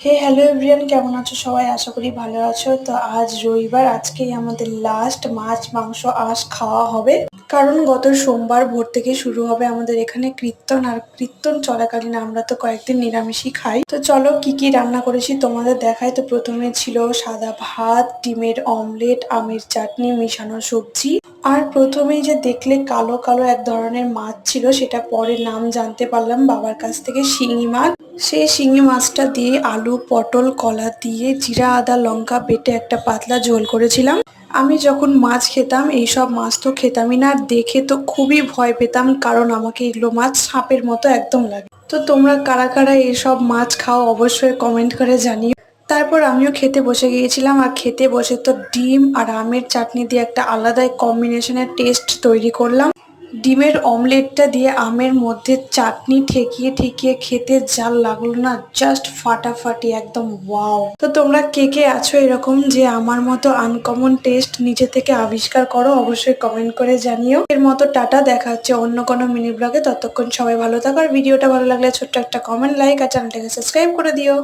হে hello everyone, কেমন আছো সবাই? আশা করি ভালো আছো। তো আজ রবিবার, আজকেই আমাদের লাস্ট মাছ মাংস আঁশ খাওয়া হবে। কারণ গত সোমবার ভোর থেকে শুরু হবে আমাদের এখানে কীর্তন, আর কীর্তন চলাকালীন আমরা তো কয়েকদিন নিরামিষই খাই। তো চলো কি কি রান্না করেছি তোমাদের দেখাই। তো প্রথমে ছিল সাদা ভাত, ডিমের অমলেট, আমের চাটনি, মিশানো সবজি। আর প্রথমেই যে দেখলে কালো কালো এক ধরনের মাছ ছিল, সেটা পরে নাম জানতে পারলাম বাবার কাছ থেকে, শিঙি মাছ। সেই শিঙি মাছটা দিয়ে আলু, পটল, কলা দিয়ে জিরা, আদা, লঙ্কা বেটে একটা পাতলা ঝোল করেছিলাম। আমি যখন মাছ খেতাম, এইসব মাছ তো খেতামই না, আর দেখে তো খুবই ভয় পেতাম, কারণ আমাকে এগুলো মাছ সাপের মতো একদম লাগে। তো তোমরা কারা কারা এইসব মাছ খাও অবশ্যই কমেন্ট করে জানিও। তারপর আমিও খেতে বসে গিয়েছিলাম, আর খেতে বসে তো ডিম আর আমের চাটনি দিয়ে একটা আলাদাই কম্বিনেশনের টেস্ট তৈরি করলাম। ডিমের অমলেটটা দিয়ে আমের মধ্যে চাটনি ঠেকিয়ে ঠেকিয়ে খেতে যা লাগলো না, জাস্ট ফাটাফাটি, একদম ওয়াও। তো তোমরা কে কে আছো এরকম যে আমার মতো আনকমন টেস্ট নিজে থেকে আবিষ্কার করো, অবশ্যই কমেন্ট করে জানিও। এর মতো টাটা, দেখা হচ্ছে অন্য কোনো মিনি ব্লগে। ততক্ষণ সবাই ভালো থাকো, আর ভিডিওটা ভালো লাগলে ছোট্ট একটা কমেন্ট, লাইক আর চ্যানেলটাকে সাবস্ক্রাইব করে দিও।